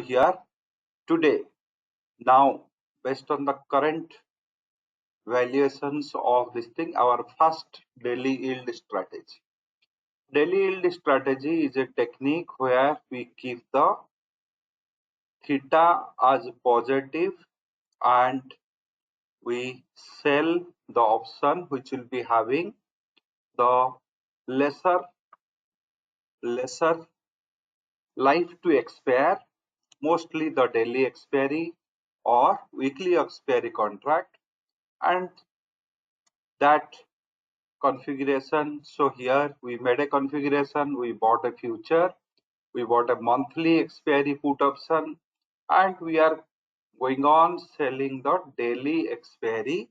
Here today, now based on the current valuations of this thing, our first daily yield strategy. Daily yield strategy is a technique where we keep the theta as positive and we sell the option which will be having the lesser life to expire, mostly the daily expiry or weekly expiry contract, and that configuration. So here we made a configuration, we bought a future, we bought a monthly expiry put option, and we are going on selling the daily expiry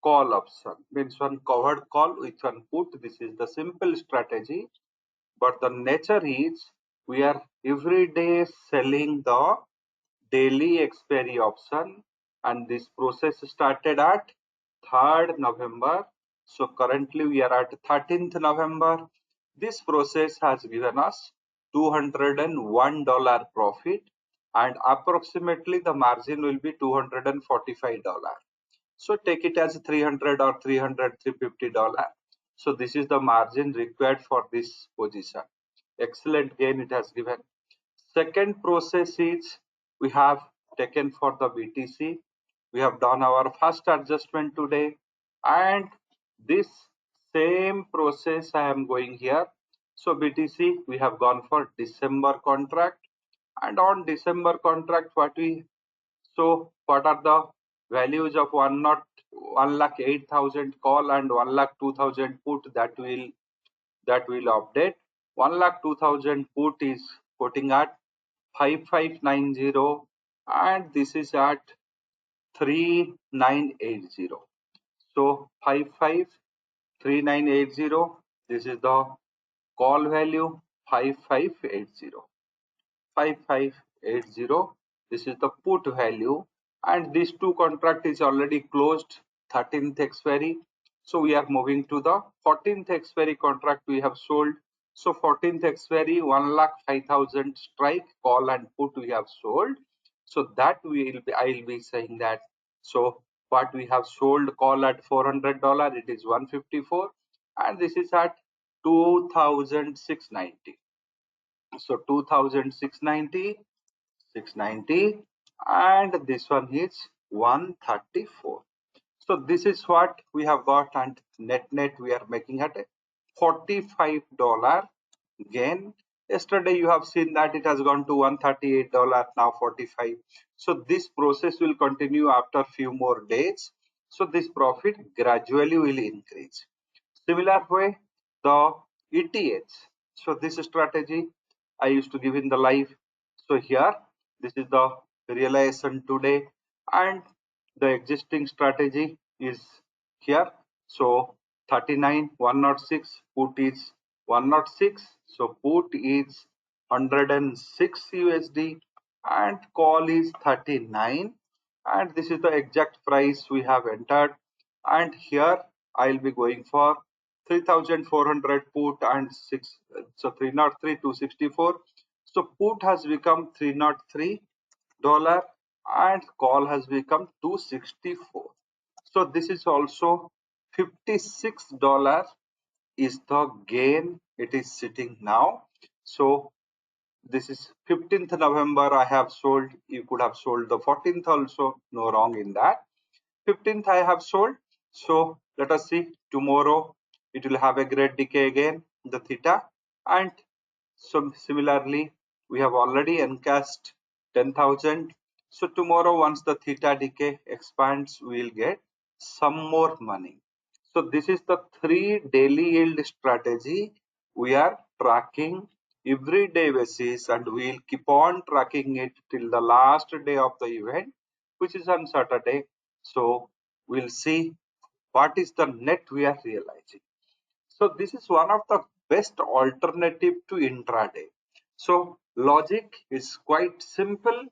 call option. Means one covered call with one put. This is the simple strategy, but the nature is we are every day selling the daily expiry option, and this process started at 3rd November. So currently we are at 13th November. This process has given us $201 profit, and approximately the margin will be $245. So take it as 300 or 300, $350. So this is the margin required for this position. Excellent gain it has given. Second process is we have taken for the BTC. We have done our first adjustment today, and this same process I am going here. So BTC we have gone for December contract, and on December contract what are the values of 1,08,000 call and 1,02,000 put that will update. 1,02,000 put is quoting at 5590, and this is at 3980. So 553980, this is the call value. 5580, 5580, this is the put value, and these two contract is already closed 13th expiry. So we are moving to the 14th expiry contract we have sold. So 14th expiry 1,05,000 strike call and put we have sold. So that I will be saying that. So what we have sold call at $400, it is 154, and this is at 2,690. So 2,690, 690, and this one is 134. So this is what we have got, and net we are making at a $45 gain. Yesterday you have seen that it has gone to $138, now 45. So this process will continue after few more days. So this profit gradually will increase. Similar way, the ETH. So this strategy I used to give in the live. So here, this is the realization today, and the existing strategy is here. So 39, 106, put is 106. So put is 106 USD, and call is 39, and this is the exact price we have entered. And here I'll be going for 3,400 put and 6, so 303 264. So put has become $303 and call has become 264. So this is also $56 is the gain it is sitting now. So this is 15th November I have sold. You could have sold the 14th also, no wrong in that. 15th I have sold. So let us see, tomorrow it will have a great decay again, the theta, and so similarly we have already encashed 10,000. So tomorrow once the theta decay expands, we will get some more money. So this is the 3 daily yield strategy we are tracking every day basis, and we will keep on tracking it till the last day of the event, which is on Saturday. So we'll see what is the net we are realizing. So this is one of the best alternative to intraday. So logic is quite simple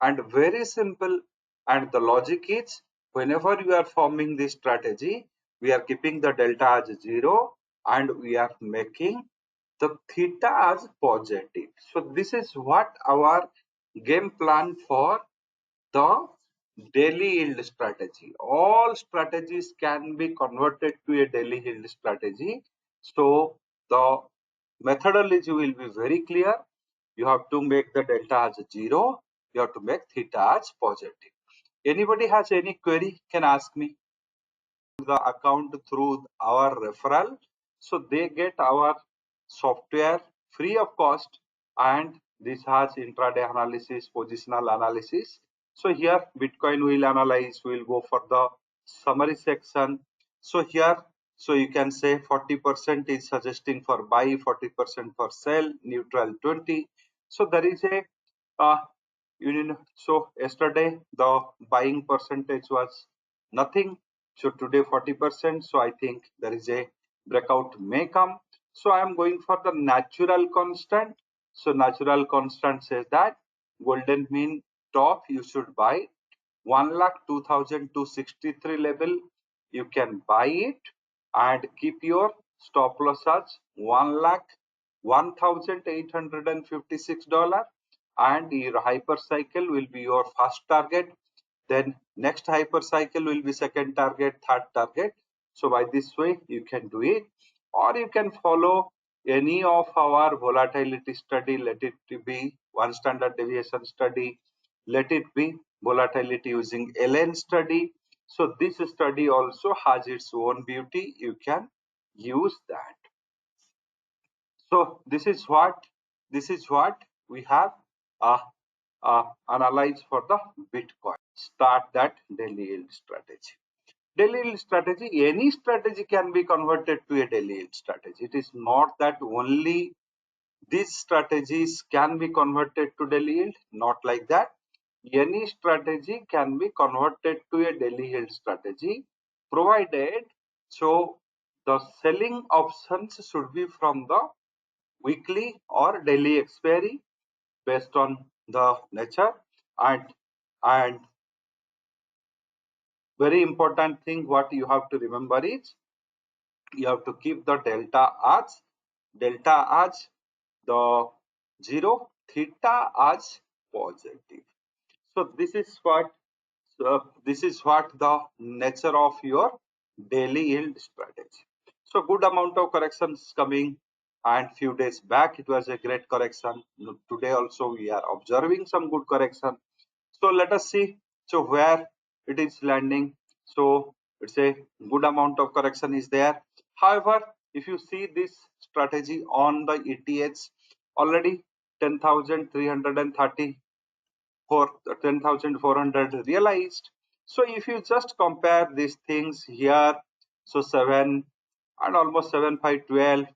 and very simple, and the logic is whenever you are forming this strategy, we are keeping the delta as 0 and we are making the theta as positive. So this is what our game plan for the daily yield strategy. All strategies can be converted to a daily yield strategy. So the methodology will be very clear. You have to make the delta as 0. You have to make theta as positive. Anybody has any query can ask me. The account through our referral, so they get our software free of cost, and this has intraday analysis, positional analysis. So here Bitcoin will analyze, we'll go for the summary section. So here, so you can say 40% is suggesting for buy, 40% for sell, neutral 20. So there is a uh, so yesterday the buying percentage was nothing, so today 40%. So I think there is a breakout may come. So I am going for the natural constant. So natural constant says that golden mean top you should buy 1,02,263 level. You can buy it and keep your stop loss as 1,01,856 and your hyper cycle will be your first target, then next hyper cycle will be second target, third target. So by this way you can do it, or you can follow any of our volatility study. Let it be one standard deviation study, let it be volatility using LN study. So this study also has its own beauty, you can use that. So this is what we have uh, analyzed for the Bitcoin. Start that daily yield strategy. Daily yield strategy, any strategy can be converted to a daily yield strategy. It is not that only these strategies can be converted to daily yield, not like that. Any strategy can be converted to a daily yield strategy, provided so the selling options should be from the weekly or daily expiry based on the nature. And very important thing what you have to remember is you have to keep the delta as the 0, theta as positive. So this is what the nature of your daily yield strategy. So good amount of corrections coming, and few days back it was a great correction. Today also we are observing some good correction. So let us see so where it is landing. So it's a good amount of correction is there. However, if you see this strategy on the ETH, already 10,330 for 10,400 realized. So if you just compare these things here, so 7 and almost 7 5 12,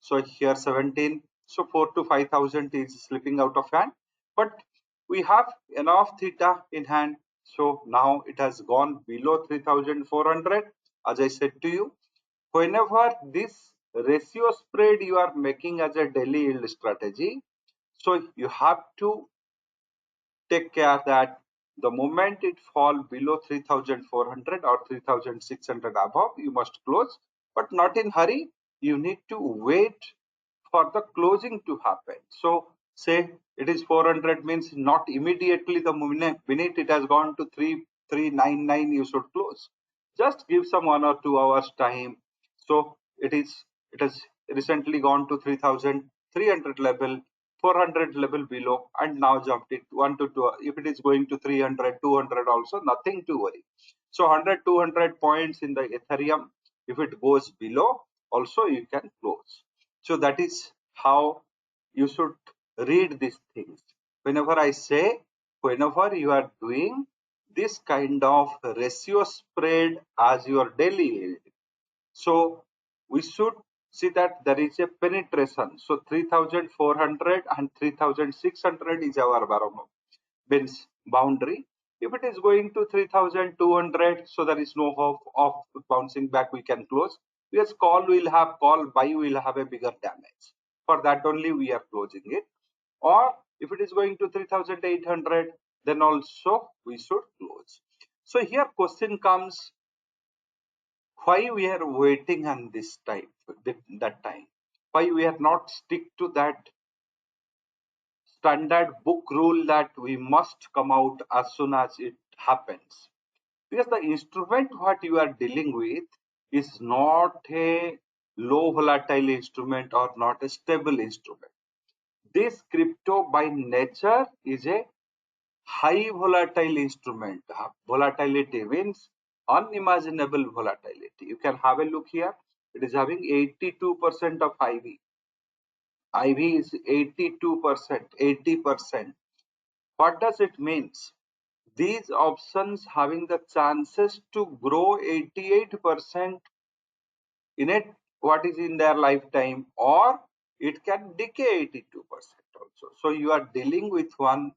so here 17, so 4 to 5,000 is slipping out of hand, but we have enough theta in hand. So now it has gone below 3,400. As I said to you, whenever this ratio spread you are making as a daily yield strategy, so you have to take care that the moment it fall below 3,400 or 3,600 above, you must close, but not in hurry. You need to wait for the closing to happen. So say it is 400 means not immediately the minute it has gone to 3,399 you should close. Just give some 1 or 2 hours time. So it has recently gone to 3,300 level, 400 level below, and now jumped it 1 to 2. If it is going to 300, 200 also, nothing to worry. So 100, 200 points in the Ethereum, if it goes below, also you can close. So that is how you should read these things. Whenever I say, whenever you are doing this kind of ratio spread as your daily yield, so we should see that there is a penetration. So 3,400 and 3,600 is our means boundary. If it is going to 3,200, so there is no hope of bouncing back, we can close. Yes, call will have, call buy will have a bigger damage. For that only we are closing it. Or if it is going to 3,800, then also we should close. So here question comes, why we are waiting on this time, that time? Why we are not stick to that standard book rule that we must come out as soon as it happens. Because the instrument what you are dealing with is not a low volatile instrument or not a stable instrument. This crypto by nature is a high volatile instrument. Volatility means unimaginable volatility. You can have a look here. It is having 82% of IV. IV is 82%, 80%. What does it mean? These options having the chances to grow 88% in it, what is in their lifetime, or it can decay 82% also. So you are dealing with one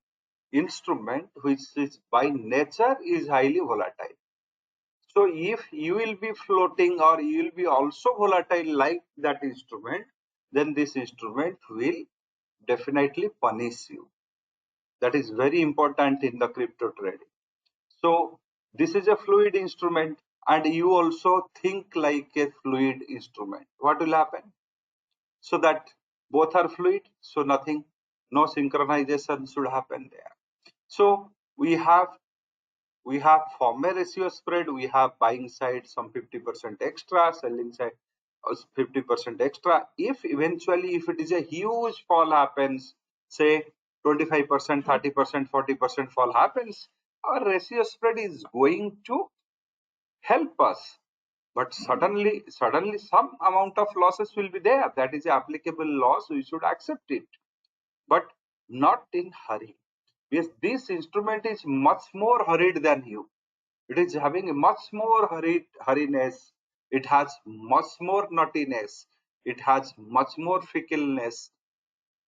instrument which is by nature is highly volatile. So if you will be floating or you will be also volatile like that instrument, then this instrument will definitely punish you. That is very important in the crypto trading. So this is a fluid instrument and you also think like a fluid instrument. What will happen? So that both are fluid, so nothing, no synchronization should happen there. So we have former ratio spread, we have buying side some 50% extra, selling side 50% extra. If eventually if it is a huge fall happens, say 25%, 30%, 40% fall happens, our ratio spread is going to help us. But suddenly some amount of losses will be there. That is applicable loss, we should accept it, but not in hurry. Yes, this instrument is much more hurried than you. It is having a much more hurriness. It has much more nuttiness. It has much more fickleness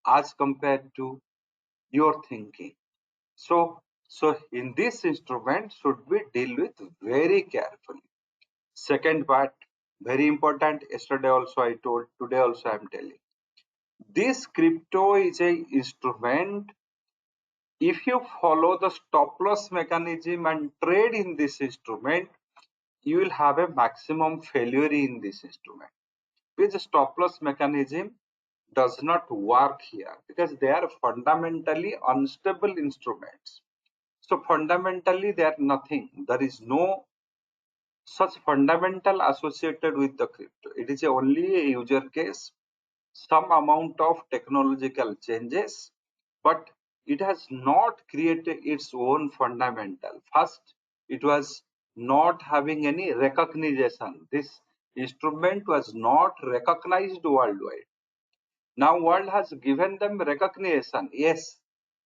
as compared to your thinking. So in this instrument should we deal with very carefully. Second part, very important. Yesterday also I told, today also I am telling. This crypto is a instrument. If you follow the stop loss mechanism and trade in this instrument, you will have a maximum failure in this instrument. Because the stop loss mechanism does not work here because they are fundamentally unstable instruments. So fundamentally they are nothing. There is no such fundamental associated with the crypto. It is only a user case, some amount of technological changes, but it has not created its own fundamental. First, it was not having any recognition. This instrument was not recognized worldwide. Now world has given them recognition. Yes,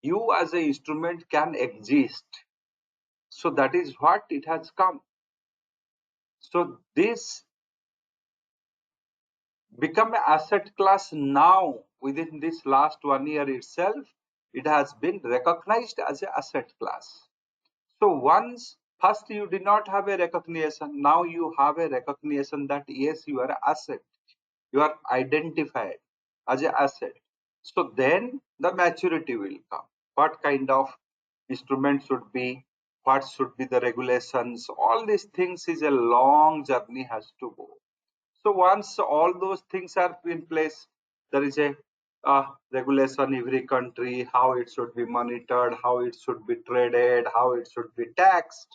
you as an instrument can exist. So that is what it has come. So this become an asset class now. Within this last 1 year itself, it has been recognized as an asset class. So once first you did not have a recognition, now you have a recognition that yes, you are an asset, you are identified as an asset. So then the maturity will come. What kind of instrument should be, what should be the regulations, all these things is a long journey has to go. So once all those things are in place, there is a regulation every country, how it should be monitored, how it should be traded, how it should be taxed.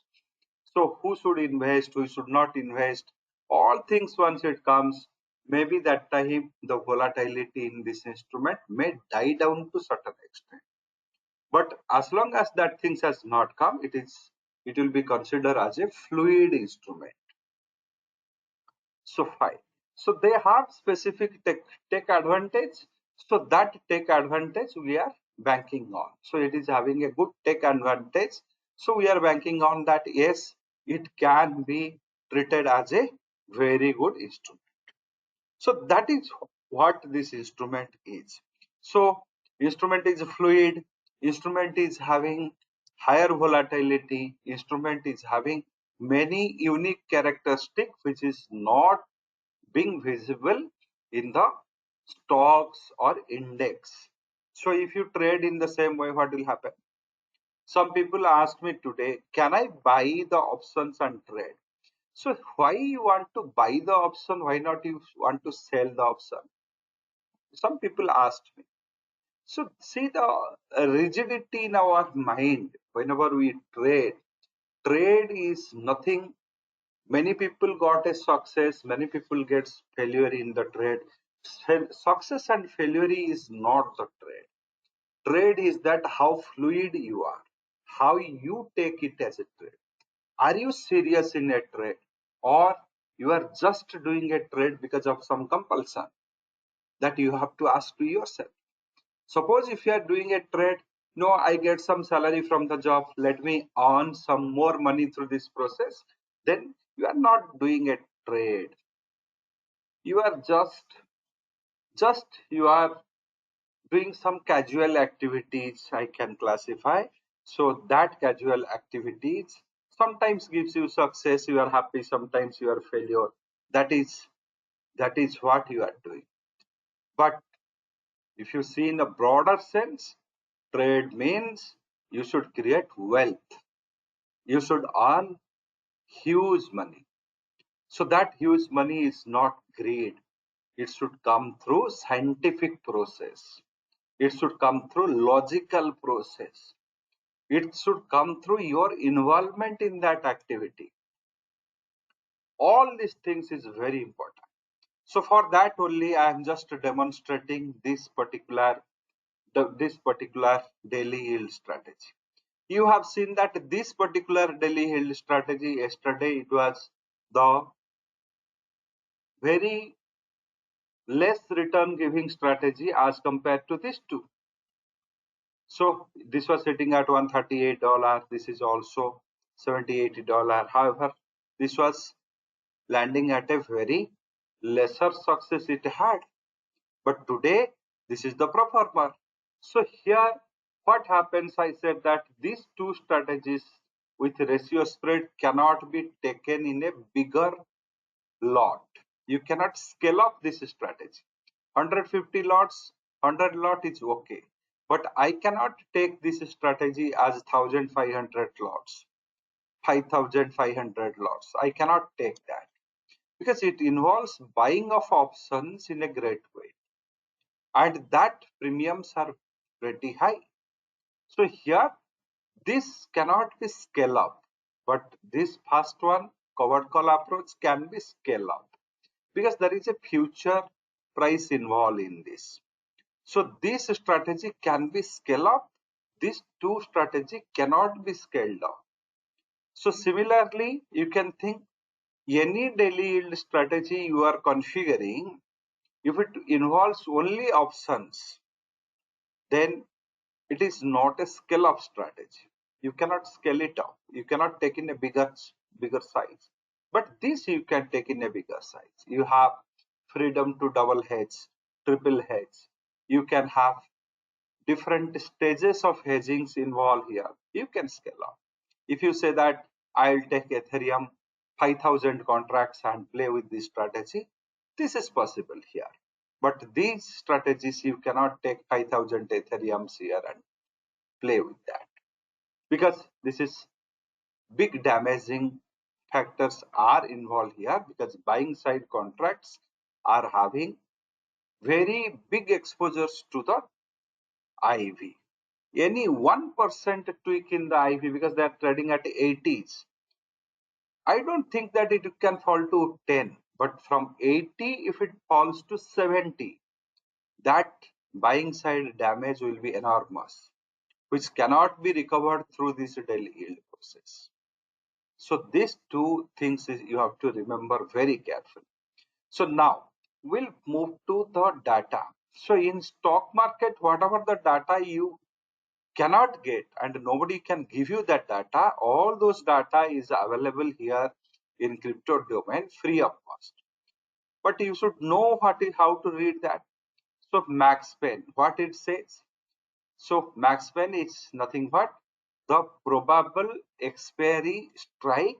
So who should invest, who should not invest, all things once it comes, maybe that time the volatility in this instrument may die down to certain extent. But as long as that things has not come, it will be considered as a fluid instrument. So fine. So they have specific tech advantage. So that tech advantage we are banking on. So it is having a good tech advantage. So we are banking on that. Yes, it can be treated as a very good instrument. So that is what this instrument is. So instrument is fluid. Instrument is having higher volatility. Instrument is having many unique characteristics which is not being visible in the stocks or index. So if you trade in the same way, what will happen? Some people asked me today, can I buy the options and trade? So why you want to buy the option? Why not you want to sell the option? Some people asked me. So see the rigidity in our mind whenever we trade. Trade is nothing. Many people got a success, many people gets failure in the trade. Success and failure is not the trade. Trade is that how fluid you are, how you take it as a trade. Are you serious in a trade, or you are just doing a trade because of some compulsion? That you have to ask to yourself. Suppose if you are doing a trade, no, I get some salary from the job, let me earn some more money through this process, then you are not doing a trade. You are just you are doing some casual activities, I can classify. So that casual activities sometimes gives you success, you are happy, sometimes you are failure. That is what you are doing. But if you see in a broader sense, trade means you should create wealth. You should earn huge money. So that huge money is not greed. It should come through scientific process. It should come through logical process. It should come through your involvement in that activity. All these things is very important. So for that only I am just demonstrating this particular daily yield strategy. You have seen that this particular daily yield strategy yesterday, it was the very less return giving strategy as compared to these two. So this was sitting at $138. This is also $70-80. However, this was landing at a very lesser success it had. But today, this is the performer. So here, what happens? I said that these two strategies with ratio spread cannot be taken in a bigger lot. You cannot scale up this strategy. 150 lots, 100 lot is okay. But I cannot take this strategy as 1500 lots, 5500 lots. I cannot take that because it involves buying of options in a great way. And that premiums are pretty high. So here, this cannot be scale up, but this first one, covered call approach, can be scale up because there is a future price involved in this. So this strategy can be scale up. These two strategy cannot be scaled down. So similarly, you can think any daily yield strategy you are configuring, if it involves only options, then it is not a scale up strategy. You cannot scale it up. You cannot take in a bigger size. But this you can take in a bigger size. You have freedom to double hedge, triple hedge. You can have different stages of hedgings involved here. You can scale up. If you say that I'll take Ethereum 5000 contracts and play with this strategy, this is possible here. But these strategies, you cannot take 5000 Ethereums here and play with that because this is big damaging factors are involved here because buying side contracts are having very big exposures to the IV. Any 1% tweak in the IV because they are trading at 80s, I don't think that it can fall to 10, but from 80, if it falls to 70, that buying side damage will be enormous, which cannot be recovered through this daily yield process. So these two things you have to remember very carefully. So now we'll move to the data. So in stock market, whatever the data you cannot get and nobody can give you that data, all those data is available here in crypto domain free of cost. But you should know how to read that. So max pen, what it says. So max pen is nothing but the probable expiry strike,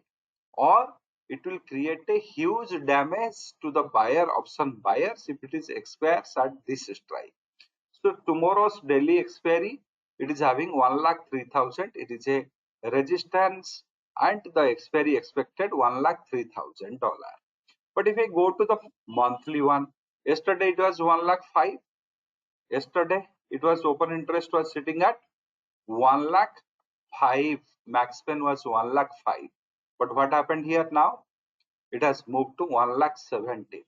or it will create a huge damage to the buyer option buyers if it is expires at this strike. So tomorrow's daily expiry, it is having 1,03,000. It is a resistance and the expiry expected $1,03,000. But if I go to the monthly one, yesterday it was 1,05,000. Yesterday it was open interest was sitting at 1 lakh 5. Max spend was 1 lakh 5. But what happened here now? It has moved to 1 lakh 70.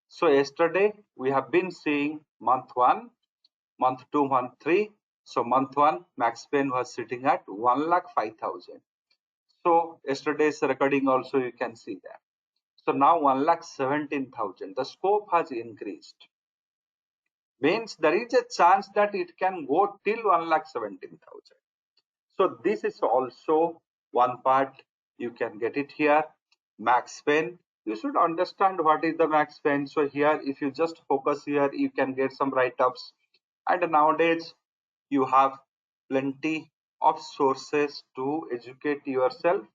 So yesterday we have been seeing month 1, month 2, month 3. So month 1 max spend was sitting at 1 lakh 5,000. So yesterday's recording also you can see that. So now 1 lakh 17,000. The scope has increased. Means there is a chance that it can go till 1 lakh 17,000. So this is also one part. You can get it here. Max spend. You should understand what is the max spend. So here, if you just focus here, you can get some write-ups. And nowadays, you have plenty of sources to educate yourself.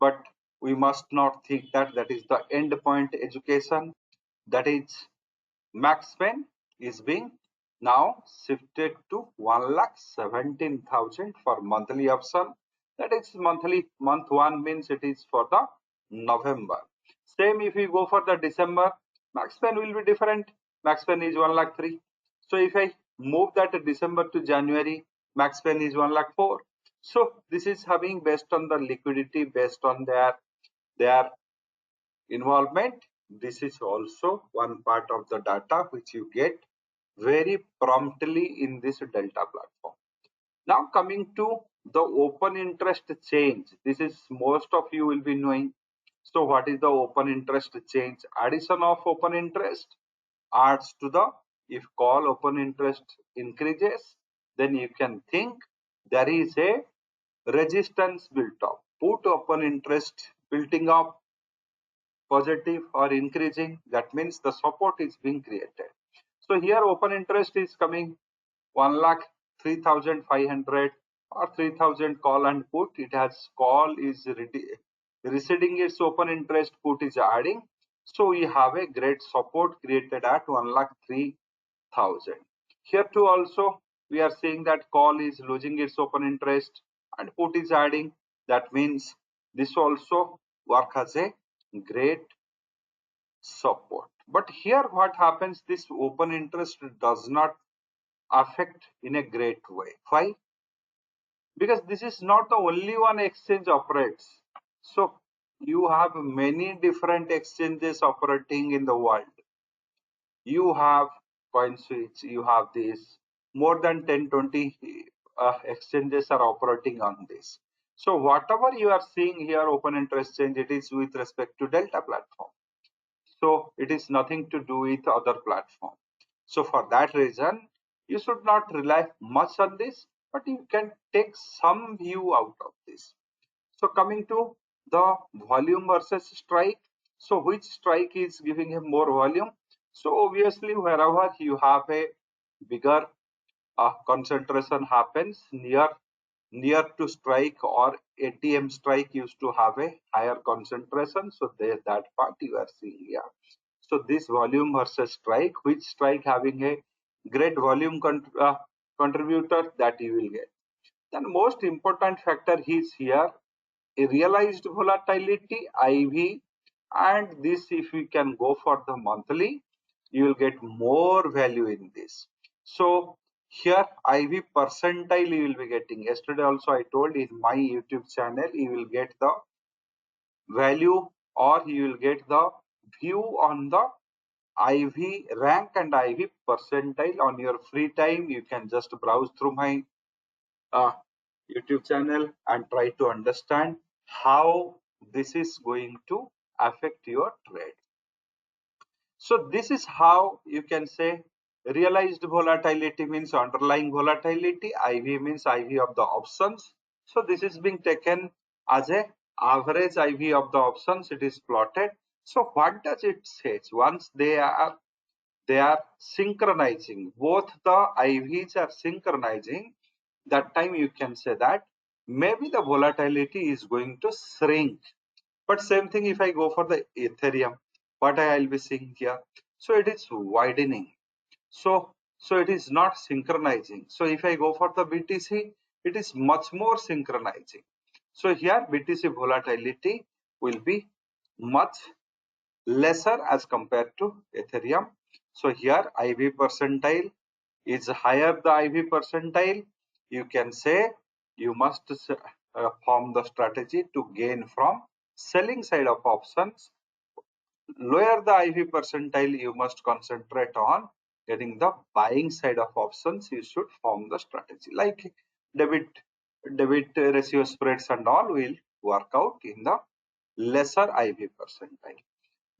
But we must not think that that is the end point education. That is max spend is being now shifted to 1,17,000 for monthly option. That is monthly. Month 1 means it is for the November. Same if we go for the December, max spend will be different. Max spend is 1,03,000. So if I move that December to January, max spend is 1,04,000. So this is having based on the liquidity, based on their involvement. This is also one part of the data which you get very promptly in this Delta platform. Now coming to the open interest change. This is most of you will be knowing. So what is the open interest change? Addition of open interest adds to the, if call open interest increases, then you can think there is a resistance built up. Put open interest building up positive or increasing, that means the support is being created. So here open interest is coming 1,03,500 or 3,000 call and put. It has call is receding, its open interest, put is adding. So we have a great support created at 1,03,000. Here too also we are seeing that call is losing its open interest and put is adding. That means this also work as a great support. But here what happens, this open interest does not affect in a great way. Why? Because this is not the only one exchange operates. So you have many different exchanges operating in the world. You have CoinSwitch, you have this, more than 10, 20 exchanges are operating on this. So whatever you are seeing here, open interest change, it is with respect to Delta platform. So it is nothing to do with other platform. So for that reason, you should not rely much on this, but you can take some view out of this. So coming to the volume versus strike. So which strike is giving him more volume? So obviously wherever you have a bigger concentration happens near to strike, or ATM strike used to have a higher concentration. So there, that part you are seeing here. So this volume versus strike, which strike having a great volume contributor, that you will get. Then most important factor is here a realized volatility IV, and this if we can go for the monthly, you will get more value in this. So here IV percentile you will be getting. Yesterday also I told in my YouTube channel you will get the value, or you will get the view on the IV rank and IV percentile on your free time. You can just browse through my YouTube channel and try to understand how this is going to affect your trade. So this is how you can say realized volatility means underlying volatility, IV means IV of the options. So this is being taken as a average IV of the options. It is plotted. So what does it say? Once they are synchronizing, both the IVs are synchronizing, that time you can say that maybe the volatility is going to shrink. But same thing if I go for the Ethereum, what I will be seeing here, so it is widening. So it is not synchronizing. So if I go for the BTC, it is much more synchronizing. So here BTC volatility will be much lesser as compared to Ethereum. So here IV percentile is higher the IV percentile, you can say you must form the strategy to gain from selling side of options. Lower the IV percentile, you must concentrate on getting the buying side of options. You should form the strategy like debit ratio spreads and all will work out in the lesser IV percentile.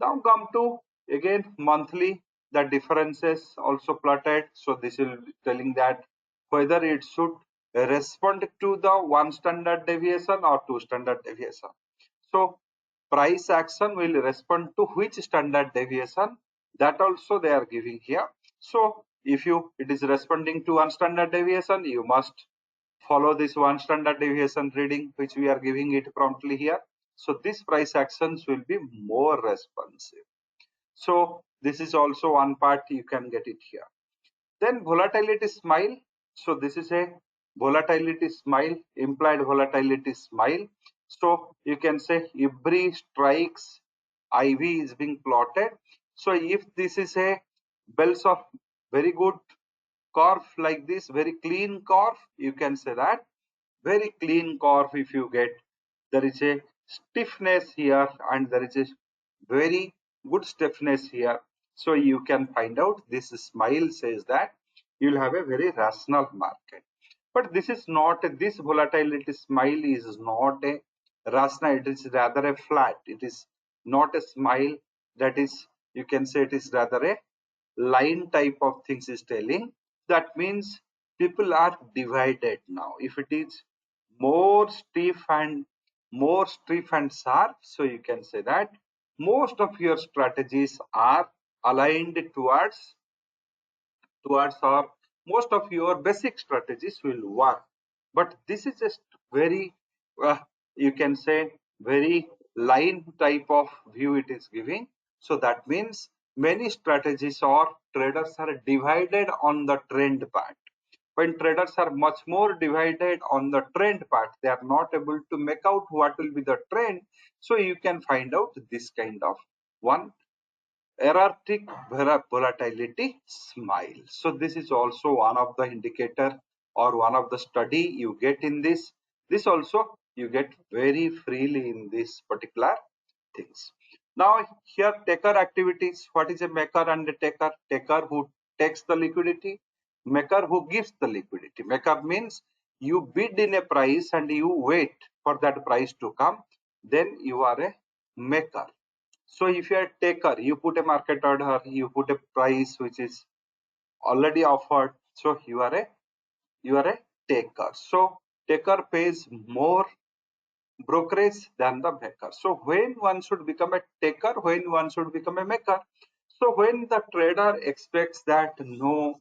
Now come to again monthly, the differences also plotted. So this will be telling that whether it should respond to the one standard deviation or two standard deviation. So price action will respond to which standard deviation, that also they are giving here. So if it is responding to one standard deviation, you must follow this one standard deviation reading which we are giving it promptly here. So these price actions will be more responsive. So this is also one part, you can get it here. Then volatility smile. So this is a volatility smile, implied volatility smile. So you can say every strikes IV is being plotted. So if this is a bells of very good curve like this, very clean curve, you can say that very clean curve. If you get, there is a stiffness here and there is a very good stiffness here, so you can find out this smile says that you'll have a very rational market. But this is not, this volatility smile is not a rational, it is rather a flat, it is not a smile, that is, you can say it is rather a line type of things is telling. That means people are divided now. If it is more stiff and sharp, so you can say that most of your strategies are aligned towards or most of your basic strategies will work. But this is just very uh, you can say very line type of view it is giving. So that means many strategies or traders are divided on the trend part. When traders are much more divided on the trend part, they are not able to make out what will be the trend. So you can find out this kind of one erratic volatility smile. So this is also one of the indicator or one of the study you get in this. This also you get very freely in this particular things. Now here taker activities. What is a maker and a taker? Taker who takes the liquidity, maker who gives the liquidity. Maker means you bid in a price and you wait for that price to come, then you are a maker. So if you are a taker, you put a market order, you put a price which is already offered. So you are a taker. So taker pays more brokerage than the maker. So when one should become a taker, when one should become a maker? So when the trader expects that no,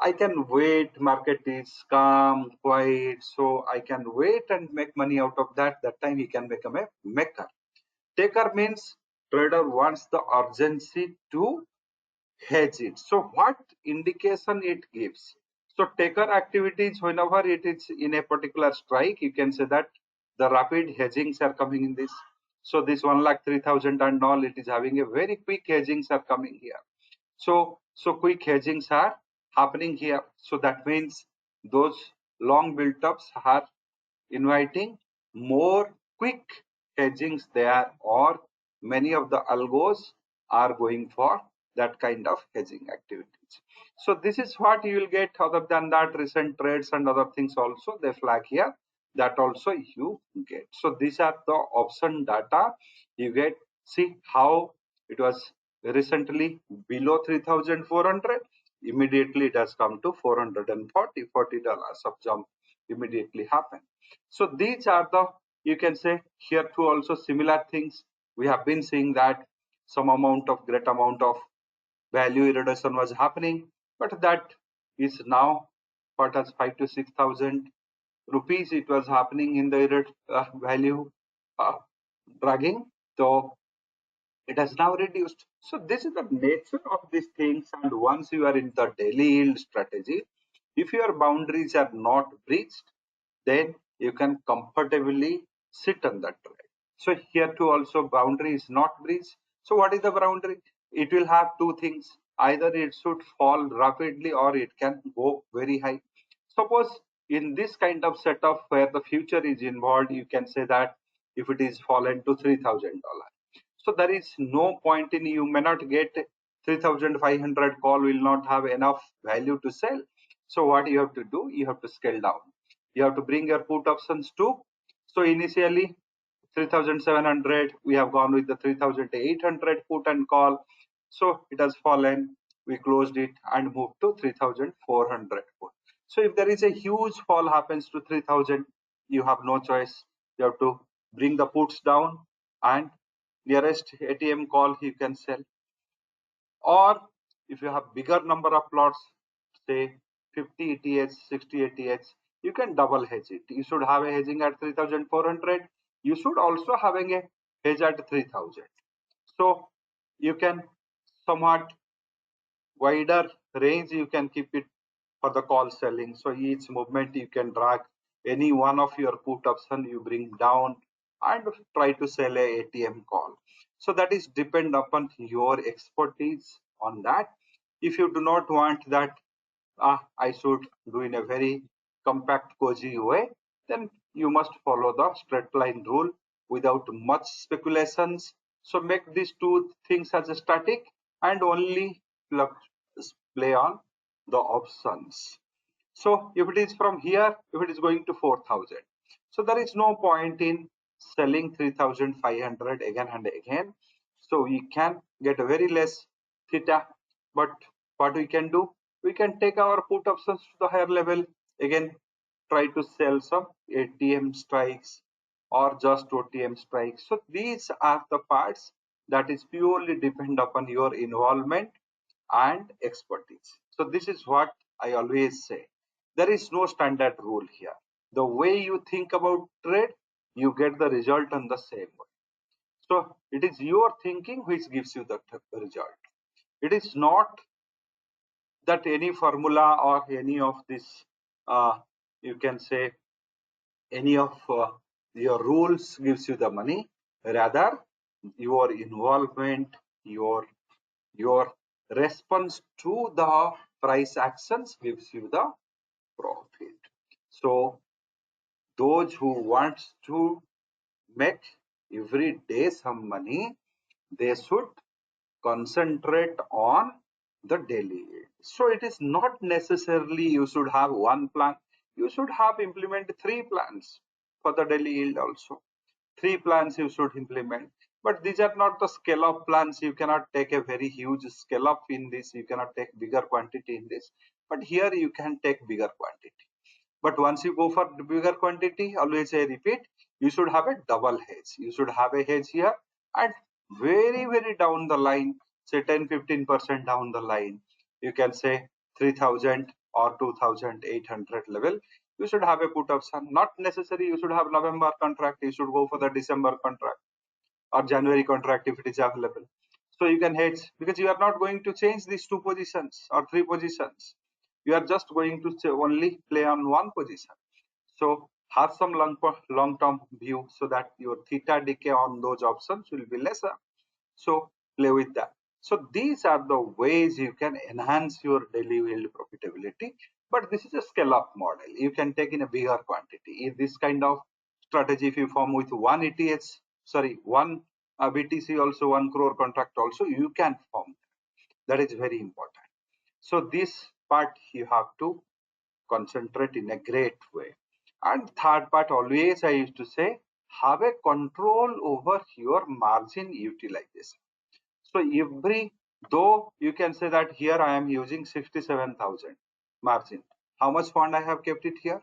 I can wait, market is calm, quiet, so I can wait and make money out of that, that time he can become a maker. Taker means trader wants the urgency to hedge it. So what indication it gives? So taker activities, whenever it is in a particular strike, you can say that the rapid hedgings are coming in this. So this 1,03,000 and all, it is having a very quick hedgings are coming here. So quick hedgings are happening here. So that means those long build-ups are inviting more quick hedgings there, or many of the algos are going for that kind of hedging activities. So this is what you will get. Other than that, recent trades and other things also they flag here, that also you get. So these are the option data you get. See how it was recently below 3,400, immediately it has come to 440 $40 of jump immediately happened. So these are the, you can say here too also similar things. We have been seeing that some amount of great amount of value reduction was happening, but that is now what as 5 to 6,000 rupees it was happening in the value uh, dragging. So it has now reduced. So this is the nature of these things. And once you are in the daily yield strategy, if your boundaries are not breached, then you can comfortably sit on that trade. So here too also boundary is not breached. So what is the boundary? It will have two things. either it should fall rapidly or it can go very high. Suppose in this kind of setup where the future is involved, you can say that if it is fallen to $3,000, so there is no point in, you may not get 3,500 call, will not have enough value to sell. So what you have to do, you have to scale down. You have to bring your put options to, so initially 3,700, we have gone with the 3,800 put and call. So it has fallen, we closed it and moved to 3,400 put. So if there is a huge fall happens to 3,000, you have no choice. You have to bring the puts down and nearest ATM call you can sell. Or if you have bigger number of plots, say 50 ETH, 60 ETH, you can double hedge it. You should have a hedging at 3,400. You should also having a hedge at 3,000. So you can somewhat wider range, you can keep it for the call selling. So each movement you can drag any one of your put option, you bring down and try to sell a ATM call. So that is depend upon your expertise on that. If you do not want that, I should do in a very compact, cozy way, then you must follow the straight line rule without much speculations. So make these two things as a static and only play on the options. So if it is from here, if it is going to 4,000, so there is no point in selling 3,500 again and again. So we can get a very less theta, but what we can do, we can take our put options to the higher level, again try to sell some ATM strikes or just OTM strikes. So these are the parts that is purely depend upon your involvement and expertise. So this is what I always say. There is no standard rule here. The way you think about trade, you get the result on the same way. So it is your thinking which gives you the result. It is not that any formula or any of this, you can say, any of your rules gives you the money. Rather, your involvement, your response to the price actions gives you the profit. So those who want to make every day some money, they should concentrate on the daily yield. So it is not necessarily you should have one plan. You should have implement three plans for the daily yield also. Three plans you should implement, but these are not the scale up plans. You cannot take a very huge scale up in this, you cannot take bigger quantity in this, but here you can take bigger quantity. But once you go for the bigger quantity, always I repeat, you should have a double hedge. You should have a hedge here, and very down the line, say 10-15% down the line, you can say 3,000 or 2,800 level, you should have a put option. Not necessary you should have November contract, you should go for the December contract or January contract if it is available. So you can hedge, because you are not going to change these two positions or three positions. You are just going to only play on one position. So have some long-term view so that your theta decay on those options will be lesser. So play with that. So these are the ways you can enhance your daily yield profitability. But this is a scale-up model. You can take in a bigger quantity. If this kind of strategy, if you form with one ETH, sorry, one BTC also, 1 crore contract also, you can form. That is very important. So this part you have to concentrate in a great way. And third part, always I used to say, have a control over your margin utilization. So every, though you can say that here I am using 67,000 margin. How much fund I have kept it here?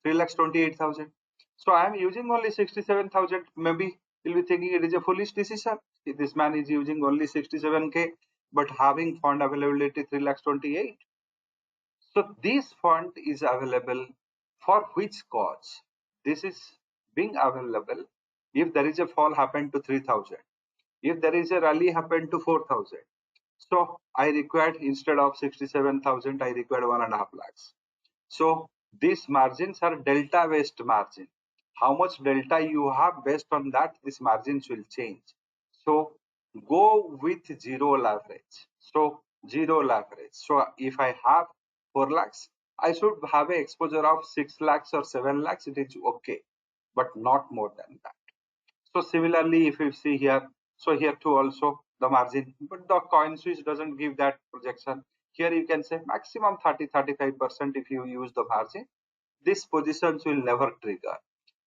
3,28,000. So I am using only 67,000. Maybe you'll be thinking it is a foolish decision. If this man is using only 67K, but having fund availability 3,28,000. So this fund is available for which cause? This is being available if there is a fall happen to 3,000. If there is a rally happen to 4,000. So I required, instead of 67,000, I required 1.5 lakhs. So these margins are delta based margin. How much delta you have, based on that, these margins will change. So go with zero leverage. So 0 leverage. So if I have 4 lakhs, I should have an exposure of 6 lakhs or 7 lakhs. It is okay, but not more than that. So similarly, if you see here, so here too also the margin, but the coin switch doesn't give that projection. Here you can say maximum 30-35% if you use the margin. These positions will never trigger.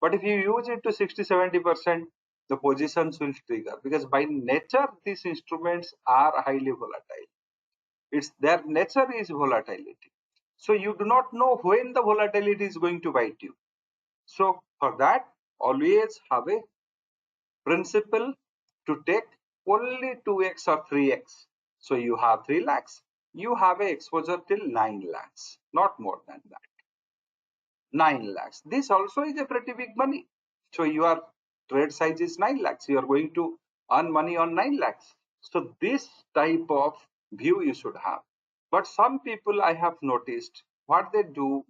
But if you use it to 60-70%, the positions will trigger, because by nature these instruments are highly volatile. It's their nature is volatility. So you do not know when the volatility is going to bite you. So for that, always have a principle to take only 2x or 3x. So you have 3 lakhs, you have a exposure till 9 lakhs, not more than that. 9 lakhs. This also is a pretty big money. So your trade size is 9 lakhs. You are going to earn money on 9 lakhs. So this type of view you should have. But some people I have noticed what they do,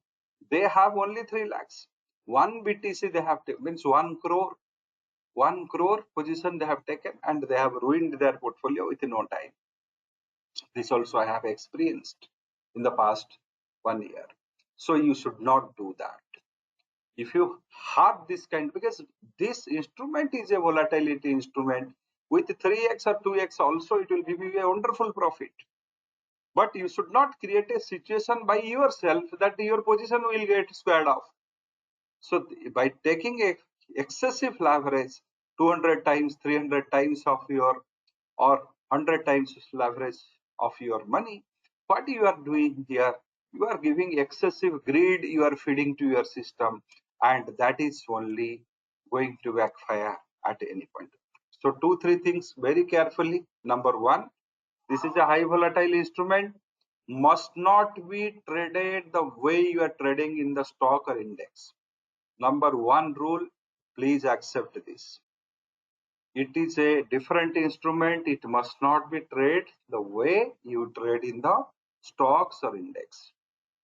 they have only 3 lakhs. One BTC they have means 1 crore position they have taken, and they have ruined their portfolio within no time. This also I have experienced in the past 1 year. So you should not do that. If you have this kind, because this instrument is a volatility instrument, with 3x or 2x also it will give you a wonderful profit. But you should not create a situation by yourself that your position will get squared off. So by taking a excessive leverage, 200 times, 300 times of your, or 100 times leverage of your money, what you are doing here, you are giving excessive greed, you are feeding to your system, and that is only going to backfire at any point. So 2-3 things very carefully. Number one, this is a high volatile instrument, must not be traded the way you are trading in the stock or index. Number one rule, please accept this. It is a different instrument. It must not be traded the way you trade in the stocks or index.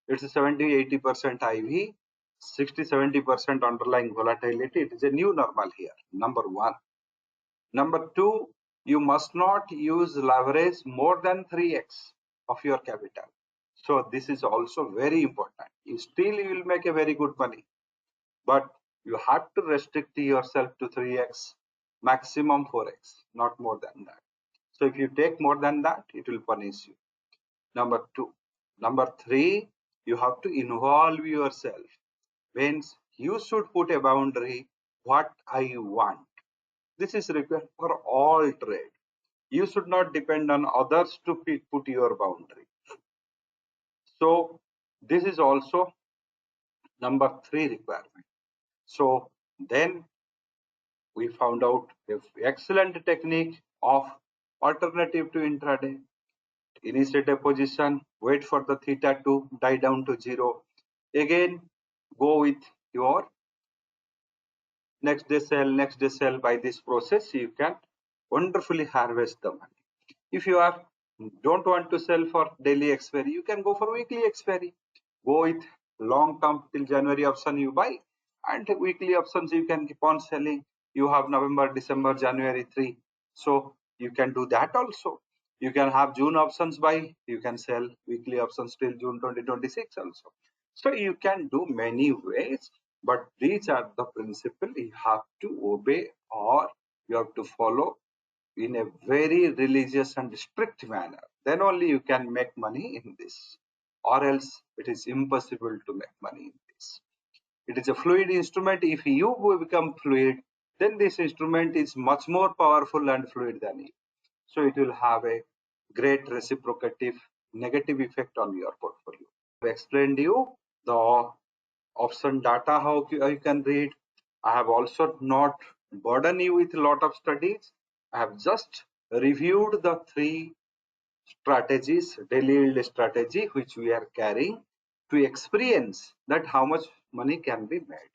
It's a 70-80% IV, 60-70% underlying volatility. It is a new normal here. Number one. Number two, you must not use leverage more than 3x of your capital. So this is also very important. You will make a very good money, but you have to restrict yourself to 3x, maximum 4x, not more than that. So if you take more than that, it will punish you. Number two. Number three, you have to involve yourself. Means you should put a boundary, what I want. This is required for all trade. You should not depend on others to put your boundary. So this is also number three requirement. So then we found out an excellent technique of alternative to intraday. Initiate a position, wait for the theta to die down to 0. Again, go with your next day sell. By this process, you can wonderfully harvest the money. If you are don't want to sell for daily expiry, you can go for weekly expiry. Go with long term till January option you buy, and weekly options you can keep on selling. You have November, December, January 3. So you can do that also. You can have June options buy, you can sell weekly options till June 2026 also. So you can do many ways, but these are the principle you have to obey, or you have to follow in a very religious and strict manner. Then only you can make money in this, or else it is impossible to make money in this. It is a fluid instrument. If you become fluid, then this instrument is much more powerful and fluid than you. So it will have a great reciprocative negative effect on your portfolio. I have explained you the option data, how you can read. I have also not burden you with a lot of studies. I have just reviewed the three strategies, daily yield strategy, which we are carrying to experience that how much money can be made.